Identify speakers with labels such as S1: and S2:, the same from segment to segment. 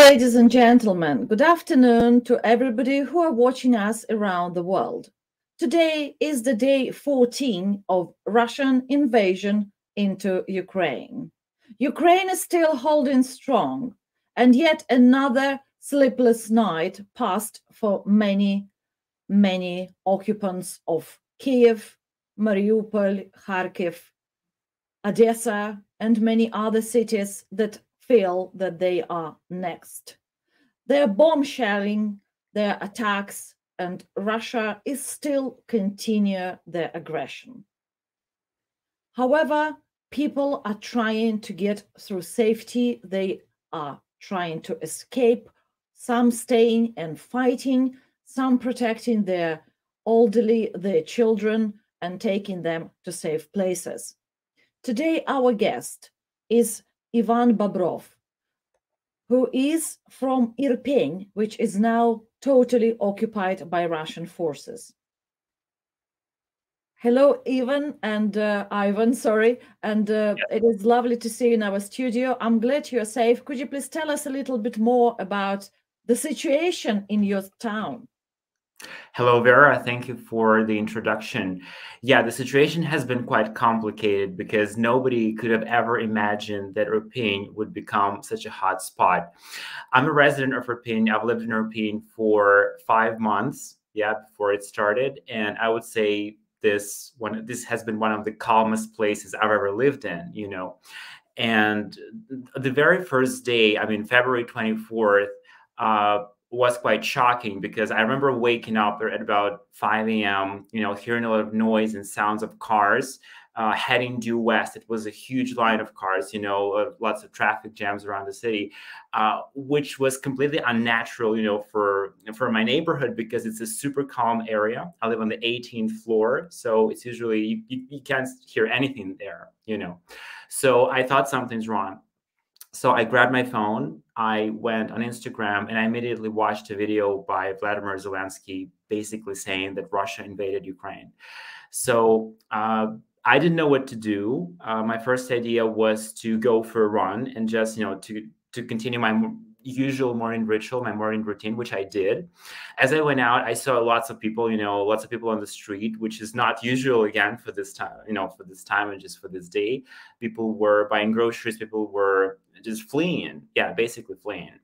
S1: ladies and gentlemen. Good afternoon to everybody who are watching us around the world. Today is the day 14 of Russian invasion into Ukraine. Ukraine is still holding strong, and yet another sleepless night passed for many occupants of Kiev, Mariupol, Kharkiv, Odessa, and many other cities that feel that they are next. Their bomb shelling, their attacks, and Russia is still continue their aggression. However, people are trying to get through safety. They are trying to escape, some staying and fighting, some protecting their elderly, their children, and taking them to safe places. Today, our guest is Ivan Bobrov, who is from Irpin, which is now totally occupied by Russian forces. Hello, Ivan and Ivan, sorry. And It is lovely to see you in our studio. I'm glad you're safe. Could you please tell us a little bit more about the situation in your town?
S2: Hello, Vera. Thank you for the introduction. Yeah, the situation has been quite complicated because nobody could have ever imagined that Irpin would become such a hot spot. I'm a resident of Irpin. I've lived in Irpin for 5 months, before it started. And I would say this has been one of the calmest places I've ever lived in, And the very first day, February 24th, was quite shocking because I remember waking up at about 5 a.m., hearing a lot of noise and sounds of cars heading due west. It was a huge line of cars, lots of traffic jams around the city, which was completely unnatural, for my neighborhood because it's a super calm area. I live on the 18th floor, so it's usually, you can't hear anything there, So I thought something's wrong. So I grabbed my phone, I went on Instagram, and I immediately watched a video by Vladimir Zelensky basically saying that Russia invaded Ukraine. So I didn't know what to do. My first idea was to go for a run and just, to continue my usual morning ritual, my morning routine, which I did. As I went out, I saw lots of people, lots of people on the street, which is not usual again for this time, for this time and just for this day. People were buying groceries, people were just fleeing. Yeah, basically fleeing.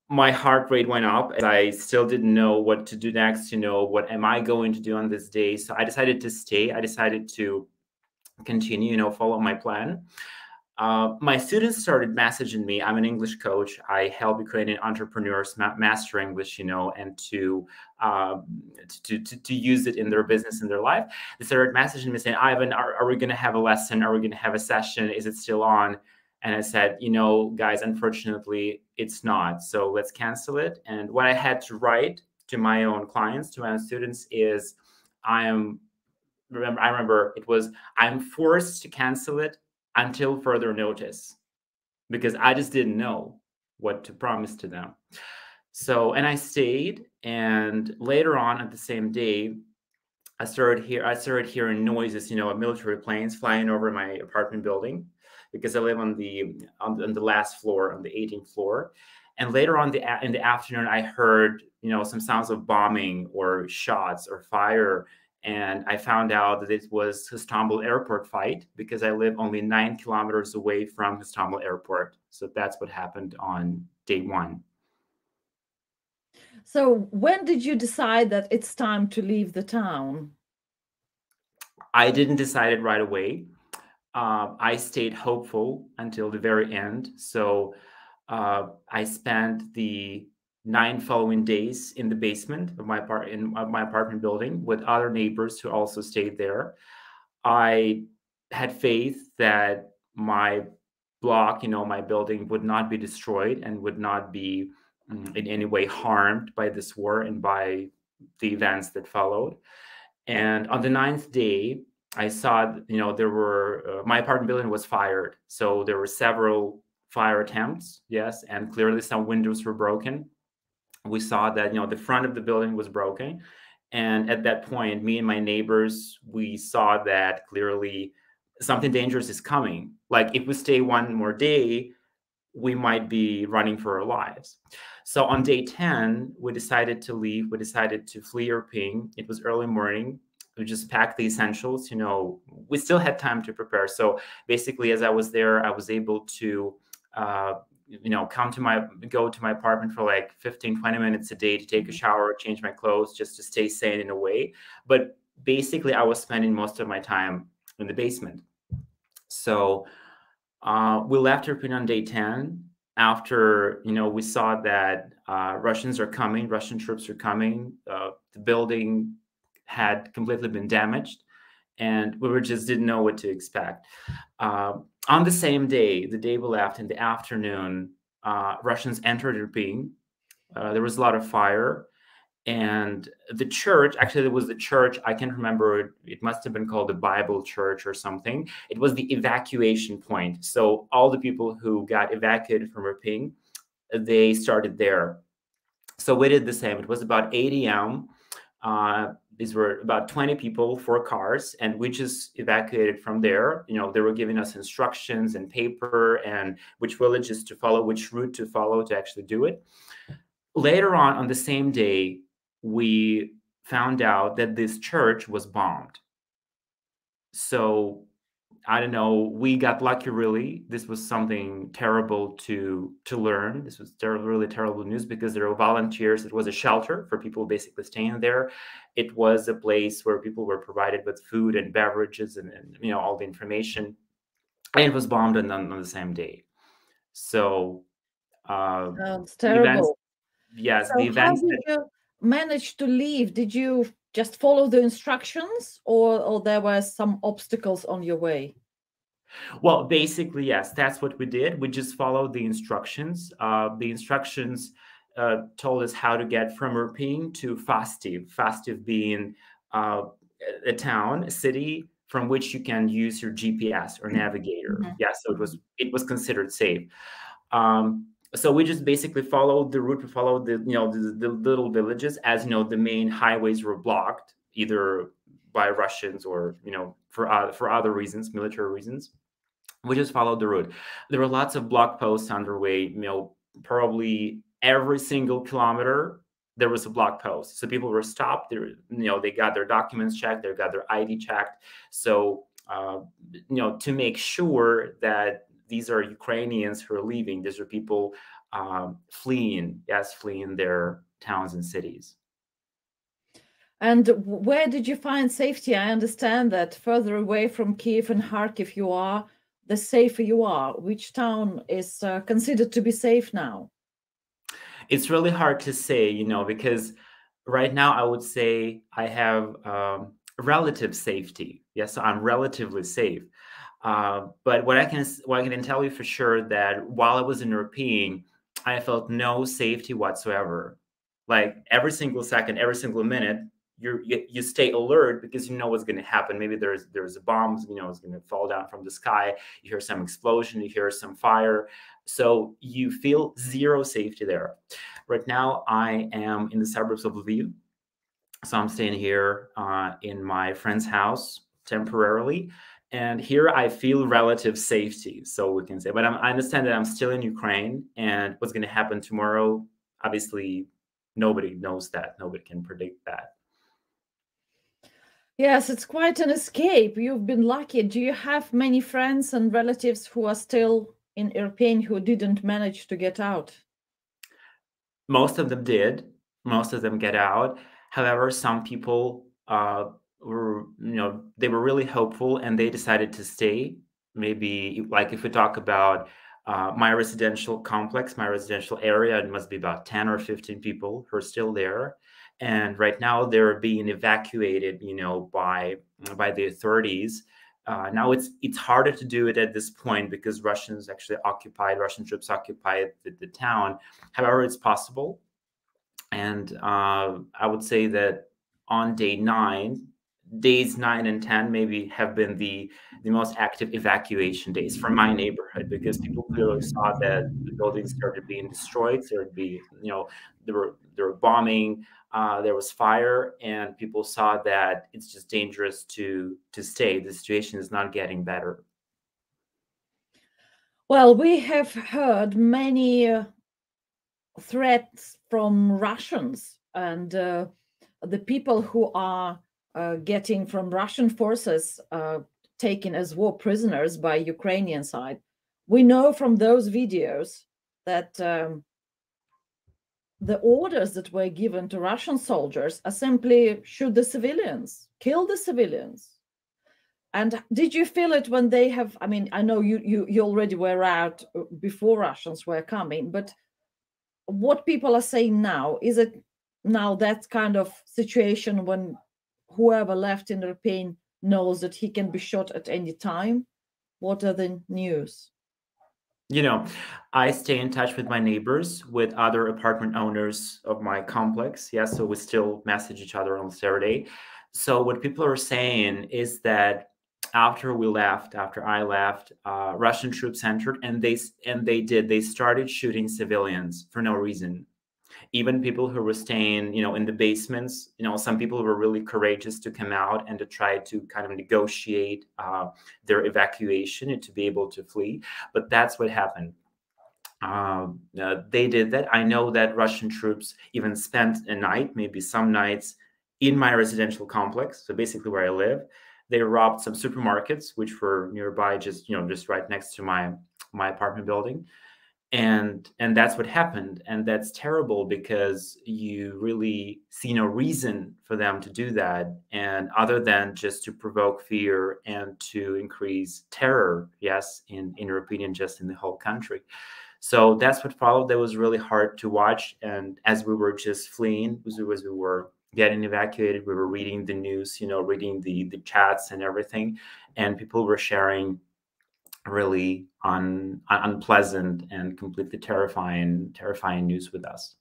S2: My heart rate went up and I still didn't know what to do next. What am I going to do on this day? So I decided to stay. I decided to continue, follow my plan. My students started messaging me. I'm an English coach. I help Ukrainian entrepreneurs master English, and to use it in their business, in their life. They started messaging me saying, Ivan, are we going to have a lesson? Are we going to have a session? Is it still on? And I said, guys, unfortunately, it's not. So let's cancel it. And what I had to write to my own clients, to my own students is, I remember it was, I'm forced to cancel it until further notice, because I just didn't know what to promise to them. So, and I stayed, and later on at the same day, I started hearing noises, of military planes flying over my apartment building, because I live on the last floor, on the 18th floor. And later on in the afternoon, I heard, some sounds of bombing or shots or fire. And I found out that it was Istanbul airport fight, because I live only 9 kilometers away from Istanbul airport. So that's what happened on day 1.
S1: So when did you decide that it's time to leave the town?
S2: I didn't decide it right away. I stayed hopeful until the very end. So I spent the 9 following days in the basement of my apartment building with other neighbors who also stayed there. I had faith that my block, my building would not be destroyed and would not be in any way harmed by this war and by the events that followed. And on the 9th day, I saw, there were, my apartment building was fired. So there were several fire attempts, yes, and clearly some windows were broken. We saw that, the front of the building was broken. And at that point, me and my neighbors, we saw that clearly something dangerous is coming. Like, if we stay one more day, we might be running for our lives. So on day 10, we decided to leave. We decided to flee Irpin. It was early morning. We just packed the essentials. We still had time to prepare. So basically, as I was there, I was able to, go to my apartment for like 15, 20 minutes a day to take a shower, change my clothes, just to stay sane in a way. But basically, I was spending most of my time in the basement. So we left Irpin on day 10 after, we saw that Russian troops are coming. The building had completely been damaged, and we just didn't know what to expect. On the same day, the day we left in the afternoon, Russians entered Irpin. There was a lot of fire. And the church, actually, it was the church, I can't remember, it must have been called the Bible Church or something. It was the evacuation point. So all the people who got evacuated from Irpin, they started there. So we did the same. It was about 8 a.m. These were about 20 people, 4 cars, and we just evacuated from there. They were giving us instructions and paper and which villages to follow, which route to follow to actually do it. Later on the same day, we found out that this church was bombed. So I don't know, we got lucky, really. This was something terrible to learn. This was really terrible news because there were volunteers. It was a shelter for people basically staying there. It was a place where people were provided with food and beverages and all the information. And it was bombed on the same day. So
S1: Sounds
S2: the events,
S1: terrible.
S2: yes, the
S1: So how
S2: events
S1: did you manage to leave? Did you just follow the instructions, or there were some obstacles on your way?
S2: Well, basically, yes, that's what we did. We just followed the instructions. The instructions told us how to get from Irpin to Fastiv. Fastiv being a town, a city from which you can use your GPS or navigator.
S1: Mhm.
S2: Yeah, so it was considered safe. So we just basically followed the route. We followed the little villages, as the main highways were blocked either by Russians or for other reasons, military reasons. We just followed the route. There were lots of blog posts underway, probably every single kilometer there was a blog post. So people were stopped. They got their documents checked, they got their ID checked. So to make sure that these are Ukrainians who are leaving, these are people fleeing their towns and cities.
S1: And where did you find safety? I understand that further away from Kiev and Kharkiv you are, the safer you are. Which town is considered to be safe now?
S2: It's really hard to say, because right now I would say I have relative safety. Yes, so I'm relatively safe. But what I can tell you for sure that while I was in Irpin, I felt no safety whatsoever. Like every single second, every single minute, you stay alert because you know what's going to happen. Maybe there's a bomb, it's going to fall down from the sky. You hear some explosion, you hear some fire, so you feel zero safety there. Right now, I am in the suburbs of Lviv, so I'm staying here in my friend's house temporarily. And here I feel relative safety, so we can say. But I understand that I'm still in Ukraine, and what's going to happen tomorrow, obviously, nobody knows that. Nobody can predict that.
S1: Yes, it's quite an escape. You've been lucky. Do you have many friends and relatives who are still in Irpin who didn't manage to get out?
S2: Most of them did. Most of them get out. However, some people were, they were really hopeful and they decided to stay. Maybe like if we talk about my residential complex, my residential area, it must be about 10 or 15 people who are still there. And right now they're being evacuated, by the authorities. Now it's harder to do it at this point because Russian troops occupied the town. However, it's possible. And I would say that on days 9 and 10 maybe have been the most active evacuation days from my neighborhood, because people clearly saw that the buildings started being destroyed. There were bombing, there was fire, and people saw that it's just dangerous to stay. The situation is not getting better.
S1: Well, we have heard many threats from Russians and the people who are getting from Russian forces taken as war prisoners by Ukrainian side. We know from those videos that the orders that were given to Russian soldiers are simply shoot the civilians, kill the civilians. And did you feel it when they have? I mean, I know you already were out before Russians were coming, but what people are saying now, is it now that kind of situation when whoever left in European knows that he can be shot at any time? What are the news?
S2: You know, I stay in touch with my neighbors, with other apartment owners of my complex. Yeah, so we still message each other on Saturday. So what people are saying is that after I left, Russian troops entered, and they started shooting civilians for no reason. Even people who were staying, in the basements, some people were really courageous to come out and to try to kind of negotiate their evacuation and to be able to flee. But that's what happened. They did that. I know that Russian troops even spent a night, maybe some nights, in my residential complex. So basically, where I live, they robbed some supermarkets, which were nearby, just right next to my apartment building. And that's what happened, and that's terrible because you really see no reason for them to do that, and other than just to provoke fear and to increase terror, yes, in your opinion, just in the whole country. So that's what followed. That was really hard to watch. And as we were just fleeing, as we were getting evacuated, we were reading the news, reading the chats and everything, and people were sharing really unpleasant and completely terrifying news with us.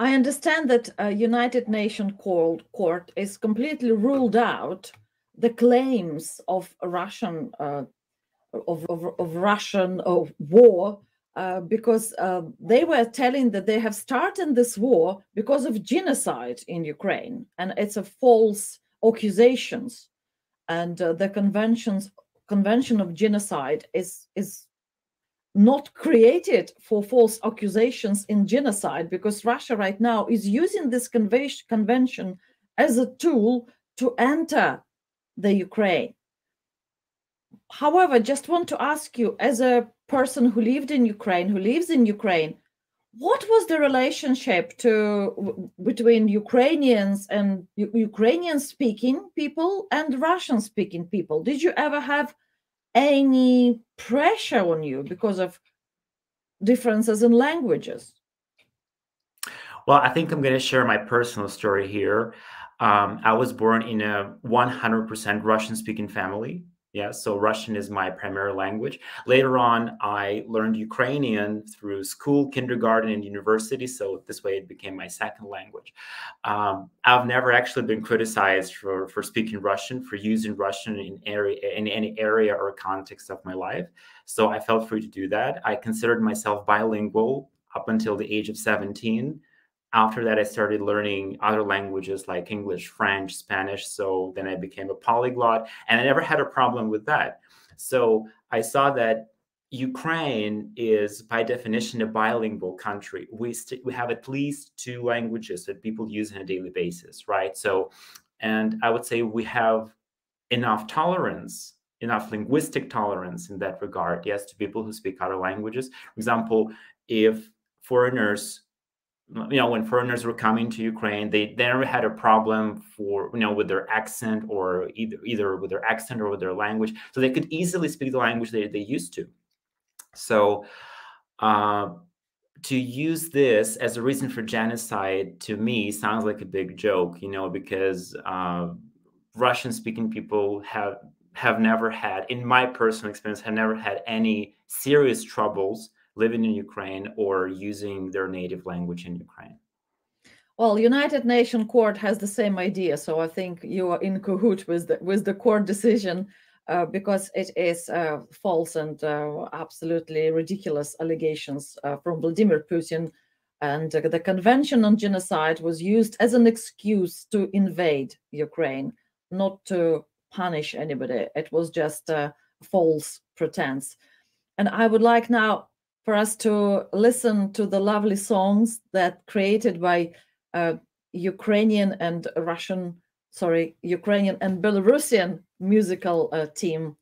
S1: I understand that a United Nations court is completely ruled out the claims of Russian war because they were telling that they have started this war because of genocide in Ukraine, and it's a false accusations. And the Convention of Genocide is not created for false accusations in genocide, because Russia right now is using this convention as a tool to enter the Ukraine. However, just want to ask you, as a person who lived in Ukraine, who lives in Ukraine, what was the relationship between Ukrainians and Ukrainian-speaking people and Russian-speaking people? Did you ever have any pressure on you because of differences in languages?
S2: Well, I think I'm going to share my personal story here. I was born in a 100% Russian-speaking family. Yeah, so Russian is my primary language. Later on, I learned Ukrainian through school, kindergarten, and university. So this way, it became my second language. I've never actually been criticized for speaking Russian, for using Russian in any area or context of my life. So I felt free to do that. I considered myself bilingual up until the age of 17. After that, I started learning other languages like English, French, Spanish. So then I became a polyglot, and I never had a problem with that. So I saw that Ukraine is, by definition, a bilingual country. We have at least two languages that people use on a daily basis, right? So, and I would say we have enough tolerance, enough linguistic tolerance in that regard, yes, to people who speak other languages. For example, if foreigners, when foreigners were coming to Ukraine, they never had a problem with their accent, or either with their accent or with their language. So they could easily speak the language they used to. So to use this as a reason for genocide, to me, sounds like a big joke, because Russian-speaking people have never had, in my personal experience, have never had any serious troubles living in Ukraine or using their native language in Ukraine.
S1: Well, United Nations Court has the same idea, so I think you are in cahoot with the court decision, because it is false and absolutely ridiculous allegations from Vladimir Putin. And the Convention on Genocide was used as an excuse to invade Ukraine, not to punish anybody. It was just a false pretense. And I would like now for us to listen to the lovely songs that created by Ukrainian and Belarusian musical team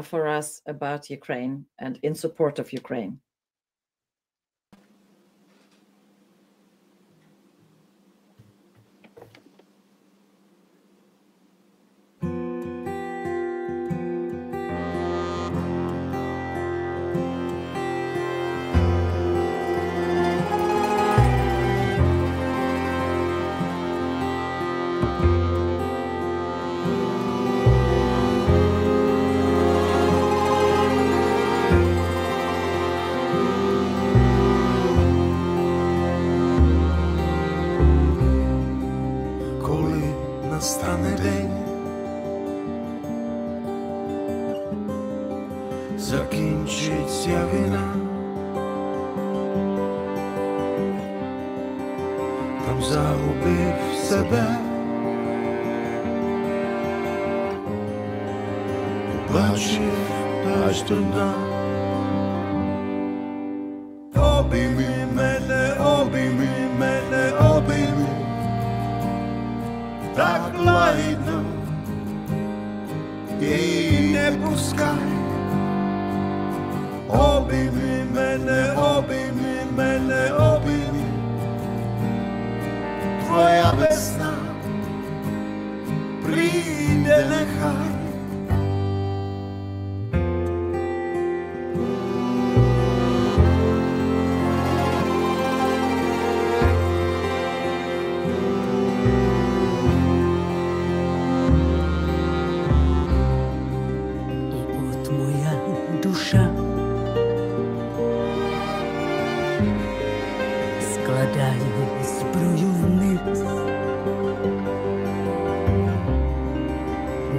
S1: for us about Ukraine and in support of Ukraine.
S3: Настане день, закінчиться війна, там загубив себе, побачив аж до дна. Обійми мене, обійми мене, обійми, так лагідно і не пускай. Обійми мене, обійми мене, обійми, твоя весна прийде нехай.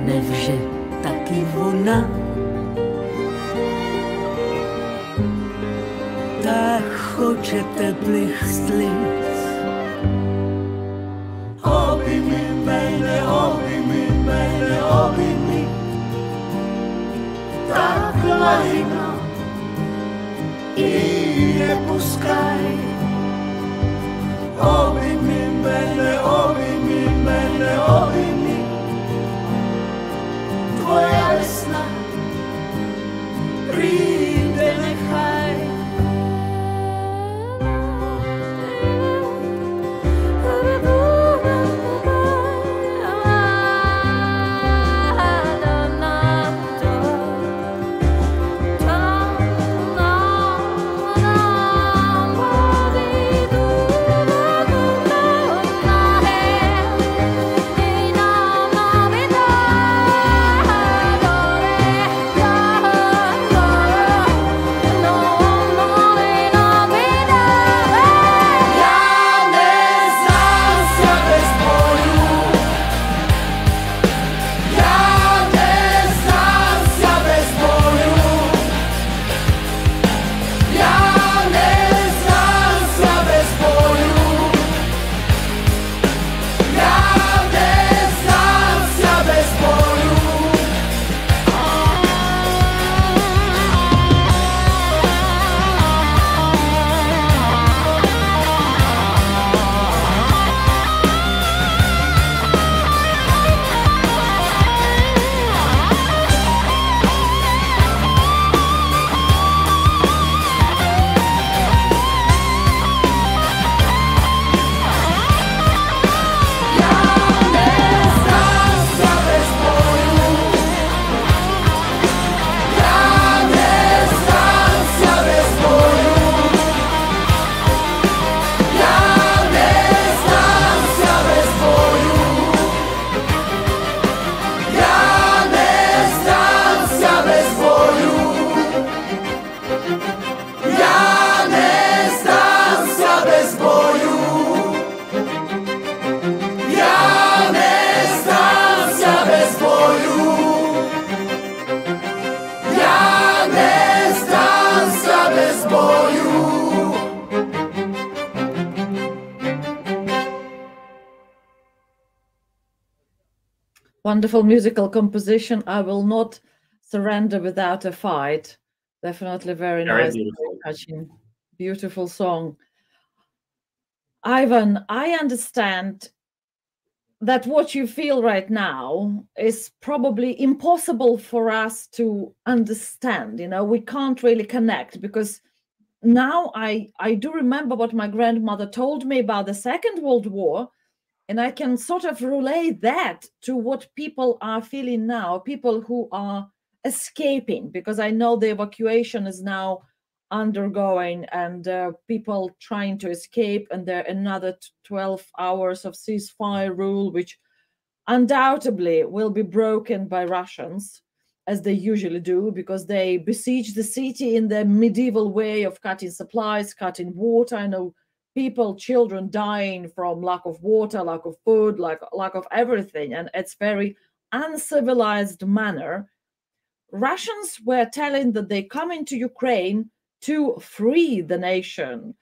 S4: Невже таки вона так хоче теплих сліз?
S3: Обійми мене, обійми мене, обійми, так лагідно і не пускай. Обійми мене, обійми мене, обійми, твоя весна прийде нехай.
S1: Wonderful musical composition. I will not surrender without a fight. Definitely very
S2: Very
S1: nice,
S2: beautiful.
S1: very touching, beautiful song. Ivan, I understand that what you feel right now is probably impossible for us to understand. You know, we can't really connect because now I do remember what my grandmother told me about the Second World War, and I can sort of relate that to what people are feeling now, people who are escaping, because I know the evacuation is now undergoing and people trying to escape, and there are another 12 hours of ceasefire rule, which undoubtedly will be broken by Russians, as they usually do, because they besiege the city in the medieval way of cutting supplies, cutting water. I know people, children dying from lack of water, lack of food, lack of everything, and it's very uncivilized manner. Russians were telling that they come into Ukraine to free the nation.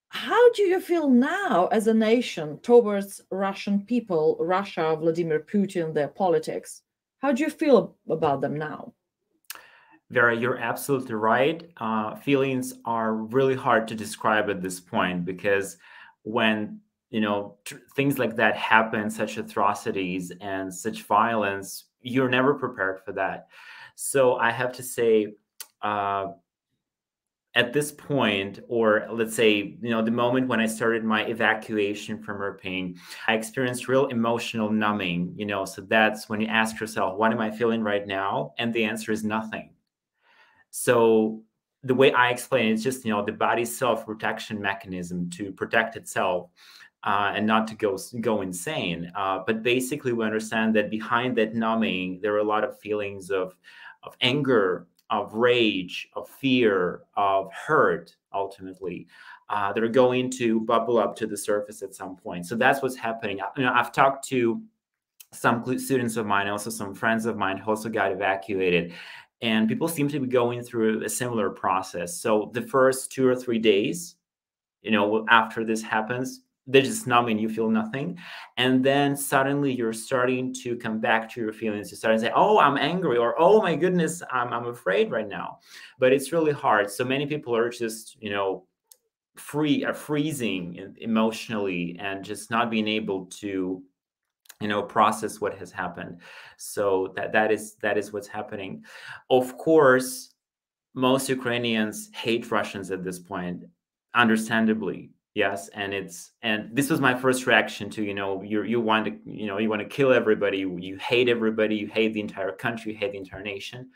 S1: How do you feel now as a nation towards Russian people, Russia, Vladimir Putin, their politics? How do you feel about them now?
S2: Vera, you're absolutely right. Feelings are really hard to describe at this point because when things like that happen, such atrocities and such violence, you're never prepared for that. So I have to say, at this point, or let's say, the moment when I started my evacuation from Irpin, I experienced real emotional numbing, so that's when you ask yourself, what am I feeling right now? And the answer is nothing. So the way I explain it is just, the body's self-protection mechanism to protect itself and not to go insane. But basically, we understand that behind that numbing, there are a lot of feelings of anger, of rage, of fear, of hurt, ultimately, that are going to bubble up to the surface at some point. So that's what's happening. I've talked to some students of mine, also some friends of mine who also got evacuated. And people seem to be going through a similar process. So the first 2 or 3 days, after this happens, they're just numbing, you feel nothing. And then suddenly you're starting to come back to your feelings. You start to say, oh, I'm angry, or oh my goodness, I'm afraid right now. But it's really hard. So many people are just, freezing emotionally and just not being able to process what has happened. So that is what's happening. Of course, most Ukrainians hate Russians at this point, understandably. Yes, and this was my first reaction to, you want to kill everybody, you hate everybody, you hate the entire country, you hate the entire nation.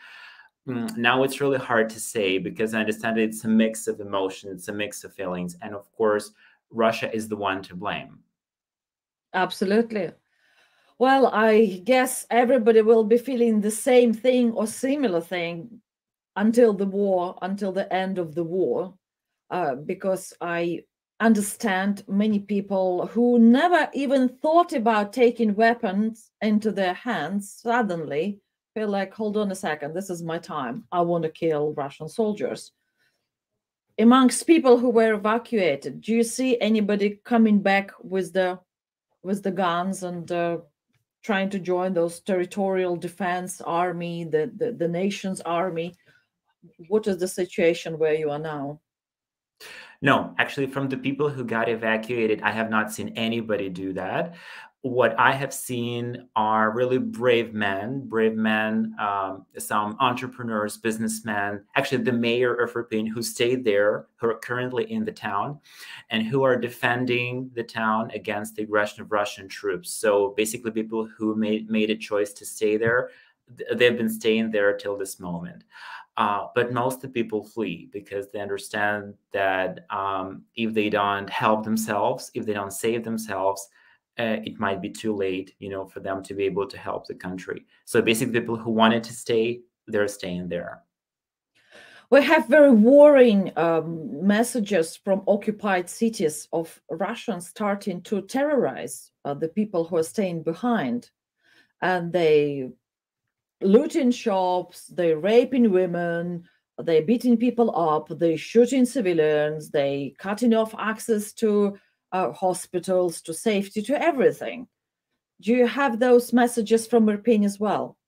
S2: Now it's really hard to say because I understand it's a mix of emotions, it's a mix of feelings, and of course, Russia is the one to blame.
S1: Absolutely. Well, I guess everybody will be feeling the same thing or similar thing until the end of the war, because I understand many people who never even thought about taking weapons into their hands suddenly feel like, hold on a second, this is my time. I want to kill Russian soldiers. Amongst people who were evacuated, do you see anybody coming back with the guns and trying to join those territorial defense army, the nation's army? What is the situation where you are now?
S2: No, actually, from the people who got evacuated, I have not seen anybody do that. What I have seen are really brave men, some entrepreneurs, businessmen, actually the mayor of Irpin who stayed there, who are currently in the town, and who are defending the town against the aggression of Russian troops. So basically people who made a choice to stay there, they've been staying there till this moment. But most of the people flee because they understand that if they don't help themselves, if they don't save themselves, it might be too late, for them to be able to help the country. So basically, people who wanted to stay, they're staying there.
S1: We have very worrying messages from occupied cities of Russians starting to terrorize the people who are staying behind, and they looting shops, they're raping women, they're beating people up, they're shooting civilians, they cutting off access to hospitals, to safety, to everything. Do you have those messages from Irpin as well?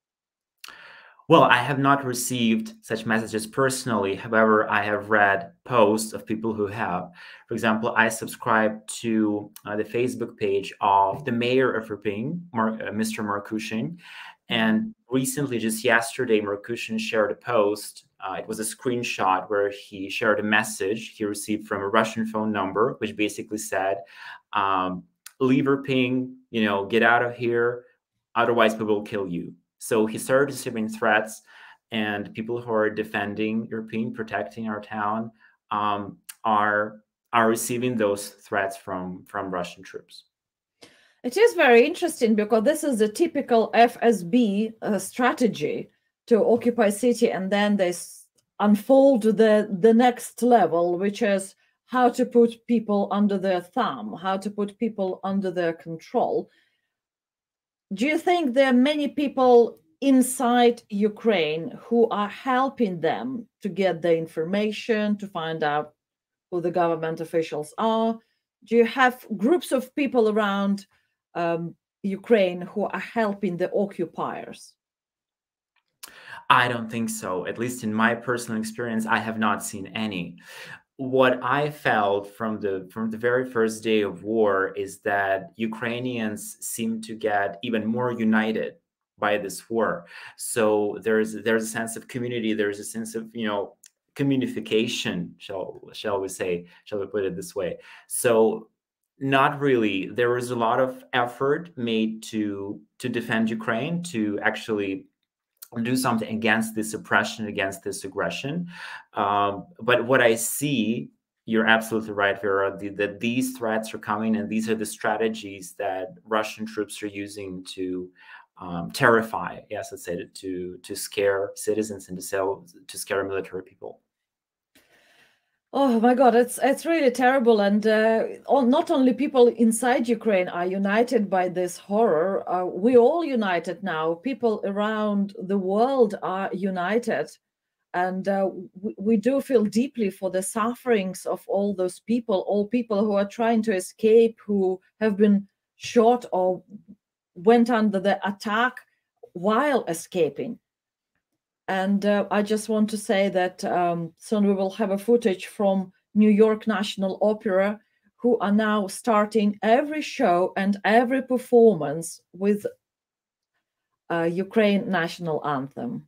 S2: Well, I have not received such messages personally. However, I have read posts of people who have. For example, I subscribe to the Facebook page of the mayor of Irpin, Mr. Markushin. And recently, just yesterday, Markushin shared a post. It was a screenshot where he shared a message he received from a Russian phone number, which basically said, leave Irpin, get out of here, otherwise we will kill you. So he started receiving threats, and people who are defending Irpin, protecting our town, are receiving those threats from Russian troops.
S1: It is very interesting because this is the typical FSB strategy to occupy city, and then they unfold the next level, which is how to put people under their thumb, how to put people under their control. Do you think there are many people inside Ukraine who are helping them to get the information, to find out who the government officials are? Do you have groups of people around Ukraine who are helping the occupiers?
S2: I don't think so. At least in my personal experience, I have not seen any. What I felt from the very first day of war is that Ukrainians seem to get even more united by this war. So there's a sense of community. There's a sense of communication. Shall we put it this way? So not really. There was a lot of effort made to defend Ukraine, to actually do something against this oppression, against this aggression. But what I see, you're absolutely right, Vera, that these threats are coming, and these are the strategies that Russian troops are using to terrify, yes, let's say, to scare citizens and to scare military people.
S1: Oh my God, it's really terrible, and not only people inside Ukraine are united by this horror. We all united now. People around the world are united, and we do feel deeply for the sufferings of all those people, all people who are trying to escape, who have been shot or went under the attack while escaping. And I just want to say that soon we will have a footage from New York National Opera, who are now starting every show and every performance with Ukraine national anthem.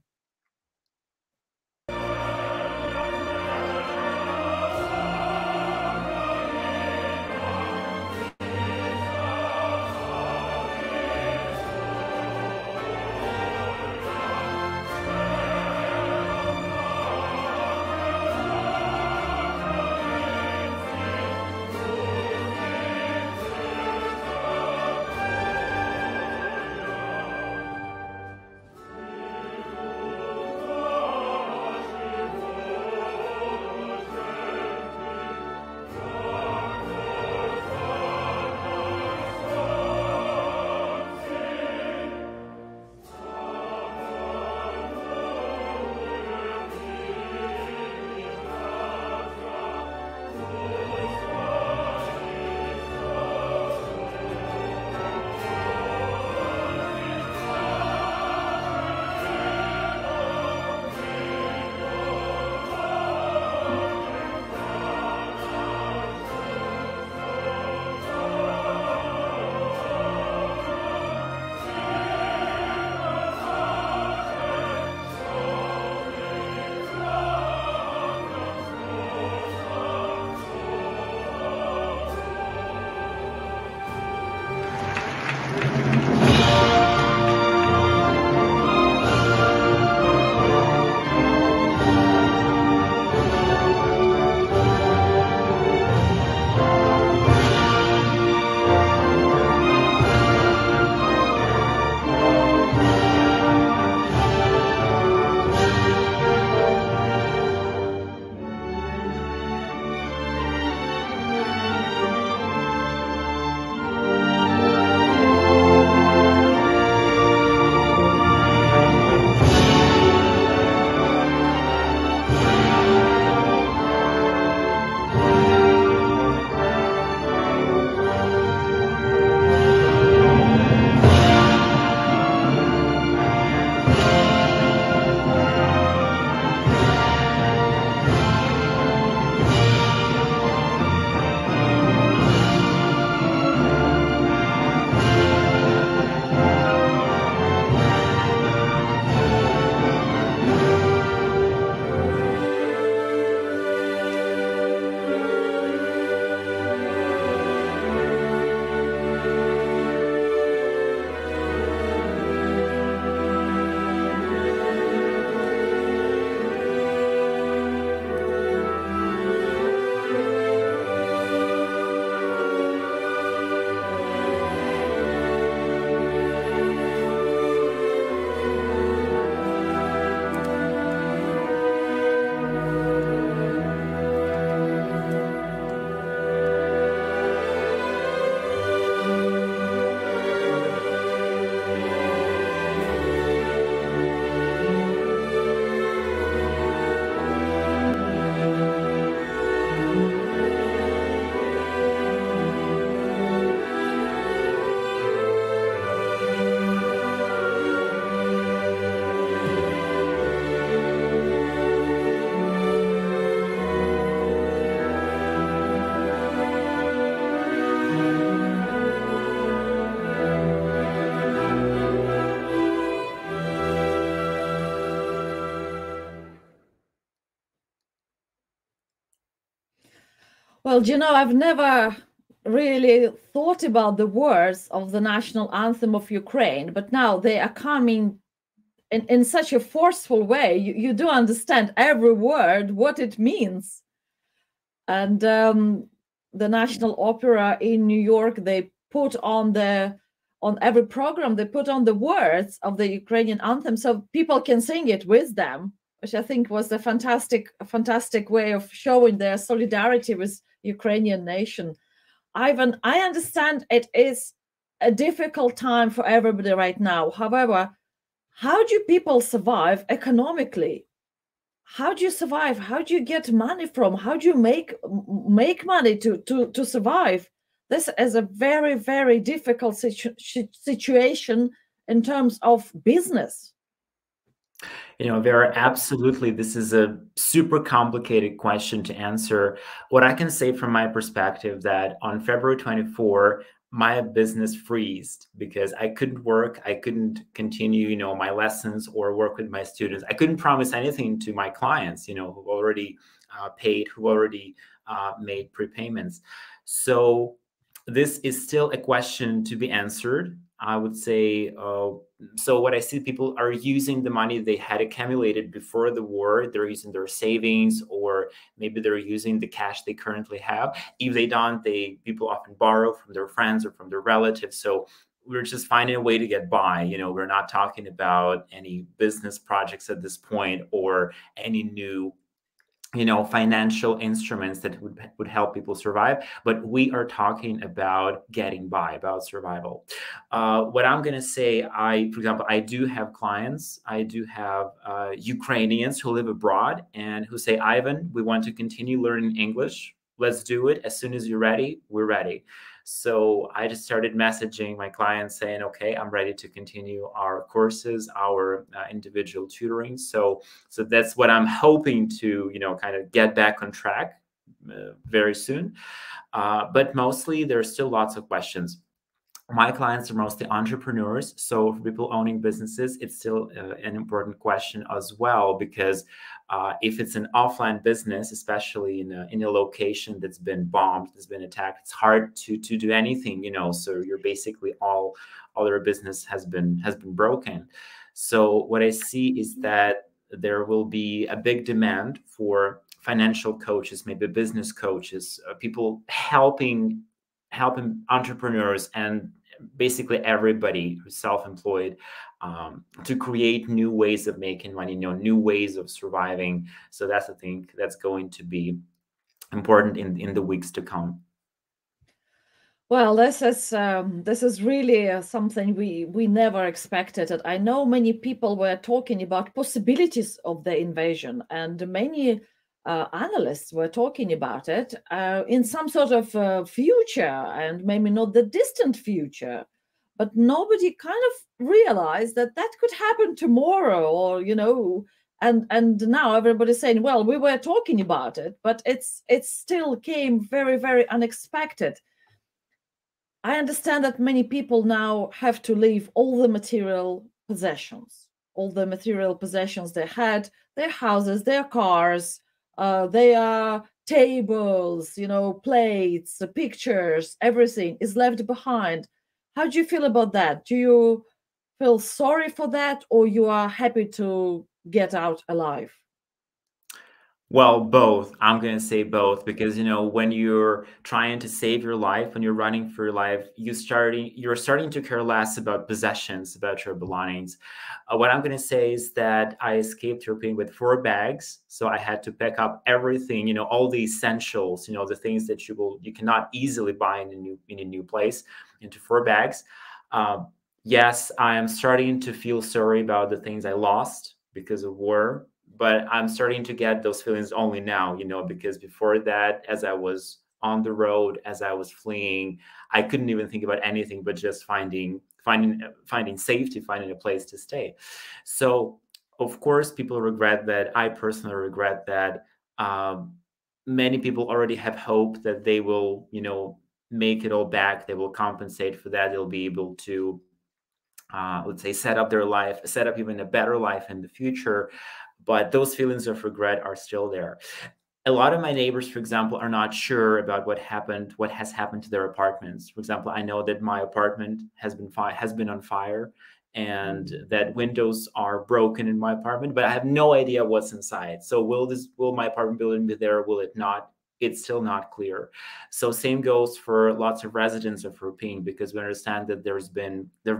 S1: Well, I've never really thought about the words of the national anthem of Ukraine, but now they are coming in such a forceful way. You do understand every word, what it means. And the National Opera in New York, they put on every program, they put on the words of the Ukrainian anthem so people can sing it with them, which I think was a fantastic way of showing their solidarity with Ukrainian nation. Ivan, I understand it is a difficult time for everybody right now. However, how do people survive economically? How do you survive? How do you get money from? How do you make money to survive? This is a very, very difficult situation in terms of business.
S2: Vera, absolutely. This is a super complicated question to answer. What I can say from my perspective that on February 24, my business freezed because I couldn't work. I couldn't continue, my lessons or work with my students. I couldn't promise anything to my clients, who already paid, who already made prepayments. So this is still a question to be answered. I would say, so what I see, people are using the money they had accumulated before the war. They're using their savings, or maybe they're using the cash they currently have. If they don't, people often borrow from their friends or from their relatives. So we're just finding a way to get by. We're not talking about any business projects at this point or any new financial instruments that would help people survive, but we are talking about getting by, about survival. What I'm going to say, for example, I do have clients, I do have Ukrainians who live abroad and who say, Ivan, we want to continue learning English. Let's do it. As soon as you're ready, we're ready. So I just started messaging my clients saying, okay, I'm ready to continue our courses, our individual tutoring. So that's what I'm hoping to, kind of get back on track very soon. But mostly there's still lots of questions. My clients are mostly entrepreneurs. So for people owning businesses, it's still an important question as well, because if it's an offline business, especially in a location that's been bombed, that's been attacked, it's hard to do anything, so you're basically all your business has been broken. So what I see is that there will be a big demand for financial coaches, maybe business coaches, people helping entrepreneurs and basically everybody who's self-employed to create new ways of making money, new ways of surviving. So that's the thing that's going to be important in the weeks to come.
S1: Well, this is really something we never expected. And I know many people were talking about possibilities of the invasion, and many analysts were talking about it in some sort of future, and maybe not the distant future. But nobody kind of realized that could happen tomorrow, or and now everybody's saying, well, we were talking about it, but it still came very, very unexpected. I understand that many people now have to leave all the material possessions they had, their houses, their cars, their tables, plates, pictures, everything is left behind. How do you feel about that? Do you feel sorry for that, or you are happy to get out alive?
S2: Well, both. I'm going to say both, because when you're trying to save your life, when you're running for your life, you're starting to care less about possessions, about your belongings. What I'm going to say is that I escaped European with 4 bags, so I had to pick up everything, all the essentials, the things that you cannot easily buy in a new place, into 4 bags. Yes, I am starting to feel sorry about the things I lost because of war. But I'm starting to get those feelings only now, because before that, as I was on the road, as I was fleeing, I couldn't even think about anything but just finding safety, finding a place to stay. So, of course, people regret that. I personally regret that. Many people already have hope that they will, make it all back. They will compensate for that. They'll be able to, let's say, set up even a better life in the future. But those feelings of regret are still there. a lot of my neighbors, for example, are not sure about what has happened to their apartments. For example, I know that my apartment has been on fire, and that windows are broken in my apartment, but I have no idea what's inside. So will my apartment building be there? Will it not? It's still not clear. So same goes for lots of residents of Irpin, because we understand that there have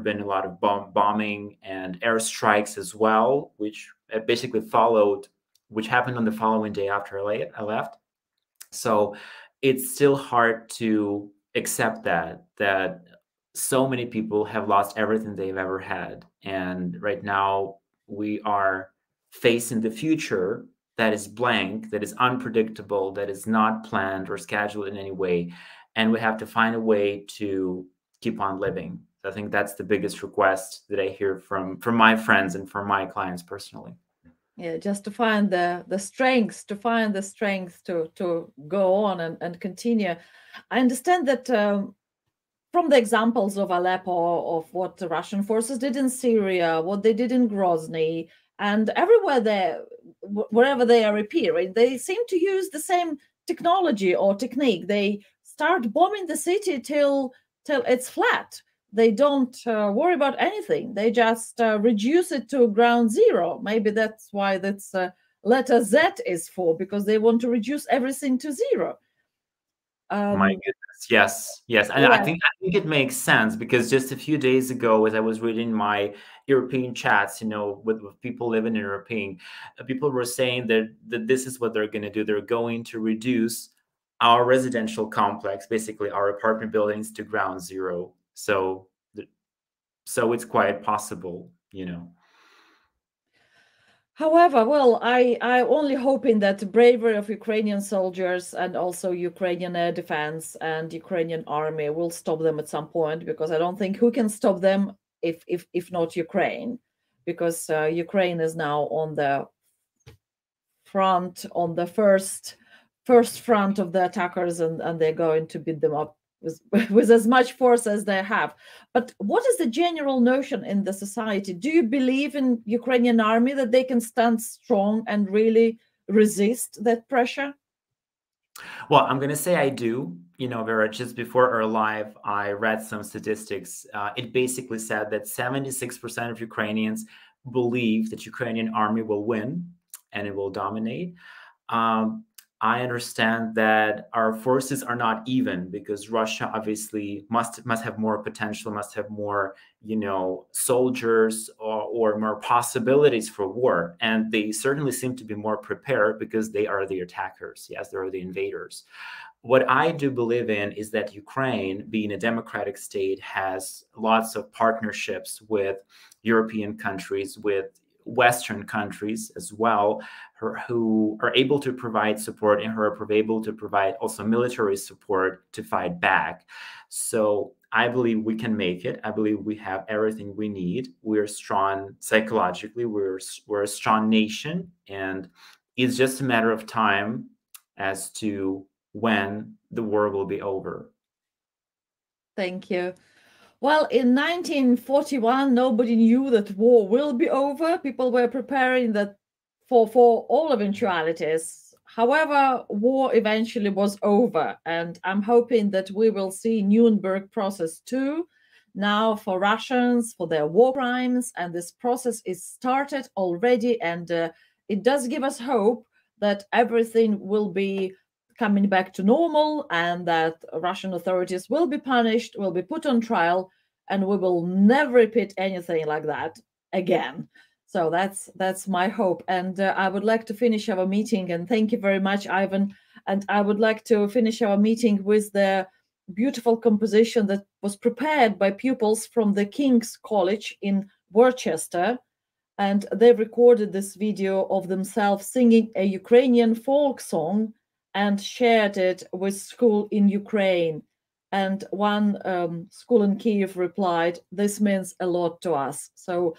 S2: been a lot of bombing and airstrikes as well, which basically followed, which happened on the following day after I left. So it's still hard to accept that so many people have lost everything they've ever had. And right now we are facing the future that is blank, that is unpredictable, that is not planned or scheduled in any way. And we have to find a way to keep on living. I think that's the biggest request that I hear from my friends and from my clients personally.
S1: Yeah, just to find the strength, to go on and continue. I understand that from the examples of Aleppo, of what the Russian forces did in Syria, what they did in Grozny, and everywhere wherever they are appearing, they seem to use the same technology or technique. They start bombing the city till it's flat. They don't worry about anything. They just reduce it to ground zero. Maybe that's why that's letter Z is for, because they want to reduce everything to zero.
S2: My goodness, yes, and
S1: yeah.
S2: I think it makes sense, because just a few days ago, as I was reading my European chats, with people living in European, people were saying that this is what they're going to do. They're going to reduce our residential complex, basically our apartment buildings, to ground zero. So it's quite possible,
S1: However, well, I only hoping that the bravery of Ukrainian soldiers and also Ukrainian air defense and Ukrainian army will stop them at some point, because I don't think who can stop them if not Ukraine, because Ukraine is now on the front, on the first front of the attackers, and they're going to beat them up with as much force as they have. But what is the general notion in the society? Do you believe in Ukrainian army, that they can stand strong and really resist that pressure?
S2: Well, I'm going to say I do. Vera, just before our live, I read some statistics. It basically said that 76% of Ukrainians believe that Ukrainian army will win and it will dominate. I understand that our forces are not even, because Russia obviously must have more potential, must have more, soldiers or more possibilities for war. And they certainly seem to be more prepared, because they are the attackers. Yes, they are the invaders. What I do believe in is that Ukraine, being a democratic state, has lots of partnerships with European countries, with Western countries as well, who are able to provide support, and who are able to provide also military support to fight back. So I believe we can make it. I believe we have everything we need. We're strong psychologically. We're a strong nation, and it's just a matter of time as to when the war will be over.
S1: Thank you. Well, in 1941, nobody knew that war will be over. People were preparing that for all eventualities. However, war eventually was over, and I'm hoping that we will see Nuremberg process too, now for Russians, for their war crimes, and this process is started already, and it does give us hope that everything will be coming back to normal, and that Russian authorities will be punished, will be put on trial, and we will never repeat anything like that again. So that's my hope. And I would like to finish our meeting, and thank you very much, Ivan. And I would like to finish our meeting with the beautiful composition that was prepared by pupils from the King's College in Worcester. And they recorded this video of themselves singing a Ukrainian folk song and shared it with school in Ukraine. And one school in Kiev replied, "This means a lot to us." So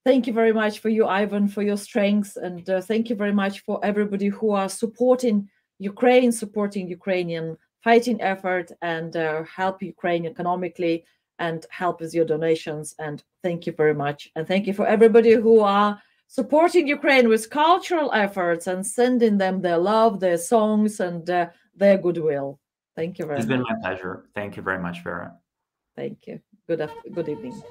S1: thank you very much for you, Ivan, for your strength. And thank you very much for everybody who are supporting Ukraine, supporting Ukrainian fighting effort, and help Ukraine economically, and help with your donations. And thank you very much. And thank you for everybody who are supporting Ukraine with cultural efforts and sending them their love, their songs, and their goodwill. Thank you very much.
S2: It's been my pleasure. Thank you very much, Vera.
S1: Thank you. Good evening.